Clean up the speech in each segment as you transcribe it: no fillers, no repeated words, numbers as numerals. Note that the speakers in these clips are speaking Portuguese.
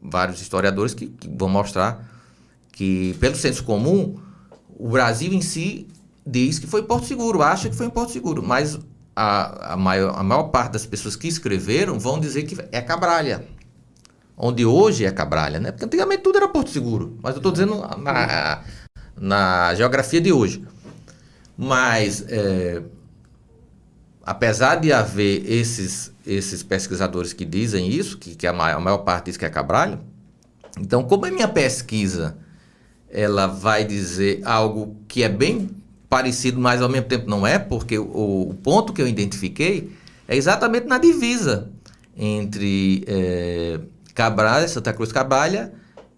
Vários historiadores que vão mostrar que, pelo senso comum, o Brasil em si diz que foi Porto Seguro, acha que foi em Porto Seguro, mas a maior parte das pessoas que escreveram vão dizer que é Cabralha, onde hoje é Cabralha, né? Porque antigamente tudo era Porto Seguro, mas eu estou dizendo na geografia de hoje. Mas, apesar de haver esses pesquisadores que dizem isso, que a maior parte diz que é Cabralha, então, como a minha pesquisa ela vai dizer algo que é bem parecido, mas ao mesmo tempo não é, porque o ponto que eu identifiquei é exatamente na divisa entre Cabralha, Santa Cruz Cabralha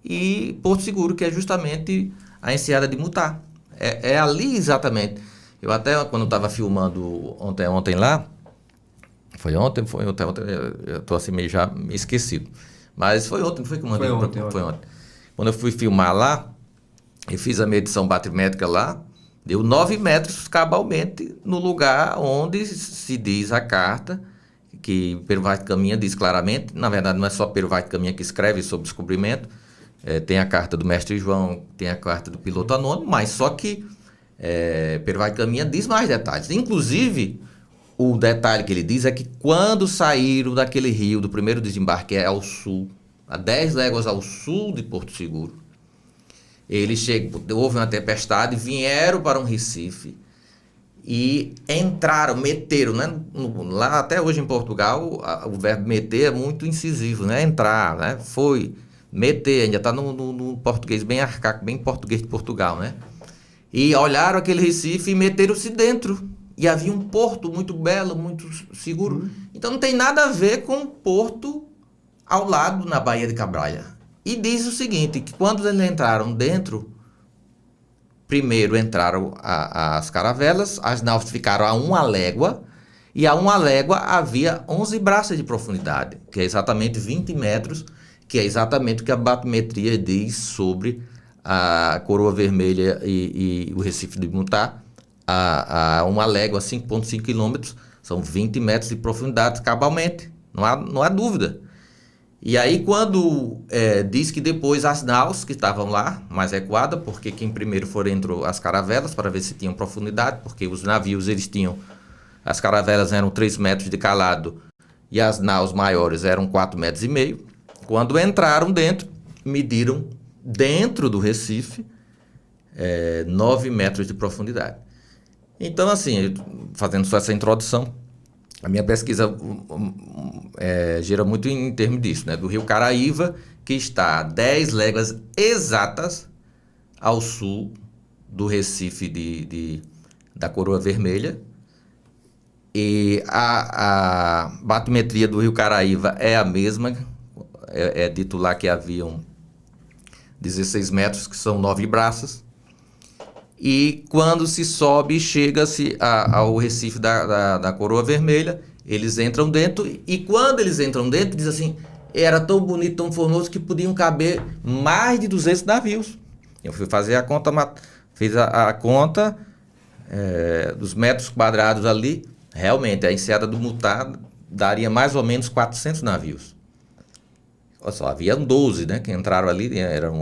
e Porto Seguro, que é justamente a enseada de Mutá. É ali exatamente. Eu até, quando estava filmando ontem lá, foi ontem, eu estou assim meio já esquecido. Mas foi ontem, não foi que eu mandei? Foi ontem. Quando eu fui filmar lá, eu fiz a medição batimétrica lá, deu 9 metros cabalmente no lugar onde se diz a carta, que Pero Vaz de Caminha diz claramente. Na verdade, não é só Pero Vaz de Caminha que escreve sobre o descobrimento, tem a carta do mestre João, tem a carta do piloto anônimo, mas só que Pero Vaz de Caminha diz mais detalhes. Inclusive, o detalhe que ele diz é que quando saíram daquele rio, do primeiro desembarque, que é ao sul, a 10 léguas ao sul de Porto Seguro, eles houve uma tempestade, vieram para um Recife e entraram, meteram, né? Lá até hoje em Portugal, o verbo meter é muito incisivo, né? Entrar, né? Foi, meter, ainda está no português bem arcaico, bem português de Portugal, né? E olharam aquele Recife e meteram-se dentro. E havia um porto muito belo, muito seguro. Então não tem nada a ver com o porto ao lado na Baía de Cabralha. E diz o seguinte, que quando eles entraram dentro, primeiro entraram as caravelas, as naus ficaram a 1 légua, e a 1 légua havia 11 braças de profundidade, que é exatamente 20 metros, que é exatamente o que a batimetria diz sobre a Coroa Vermelha e o Recife de Mutá. A 1 légua, 5,5 quilômetros, são 20 metros de profundidade cabalmente, não há dúvida. E aí quando diz que depois as naus que estavam lá, mais recuadas, porque quem primeiro entrou as caravelas para ver se tinham profundidade, porque os navios as caravelas eram 3 metros de calado e as naus maiores eram 4,5 metros. Quando entraram dentro, mediram dentro do Recife 9 metros de profundidade. Então, assim, fazendo só essa introdução, a minha pesquisa gira muito em termos disso, né? Do Rio Caraíva, que está a 10 léguas exatas ao sul do Recife da Coroa Vermelha. E a batimetria do Rio Caraíva é a mesma, é dito lá que haviam 16 metros, que são 9 braças. E quando se sobe, chega-se ao Recife da Coroa Vermelha, eles entram dentro, e quando eles entram dentro, diz assim, era tão bonito, tão formoso, que podiam caber mais de 200 navios. Eu fui fazer a conta, fiz a conta dos metros quadrados ali, realmente, a enseada do Mutá daria mais ou menos 400 navios. Olha só, haviam 12, né, que entraram ali,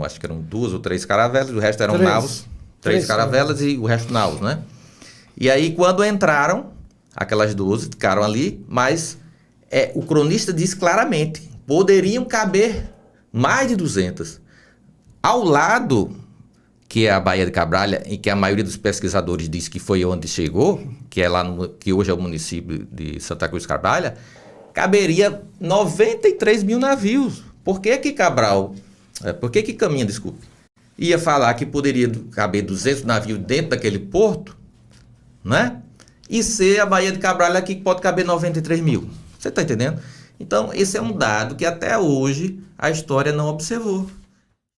acho que eram 2 ou 3 caravelas, o resto eram naus. 3 caravelas e o resto naus, né? E aí, quando entraram, aquelas 12 ficaram ali, mas o cronista diz claramente, poderiam caber mais de 200. Ao lado, que é a Baía de Cabralha, e que a maioria dos pesquisadores diz que foi onde chegou, que é lá que hoje é o município de Santa Cruz Cabralha, caberia 93 mil navios. Por que Caminha, desculpe, ia falar que poderia caber 200 navios dentro daquele porto, né? E ser a Baía de Cabralha aqui que pode caber 93 mil. Você está entendendo? Então, esse é um dado que até hoje a história não observou.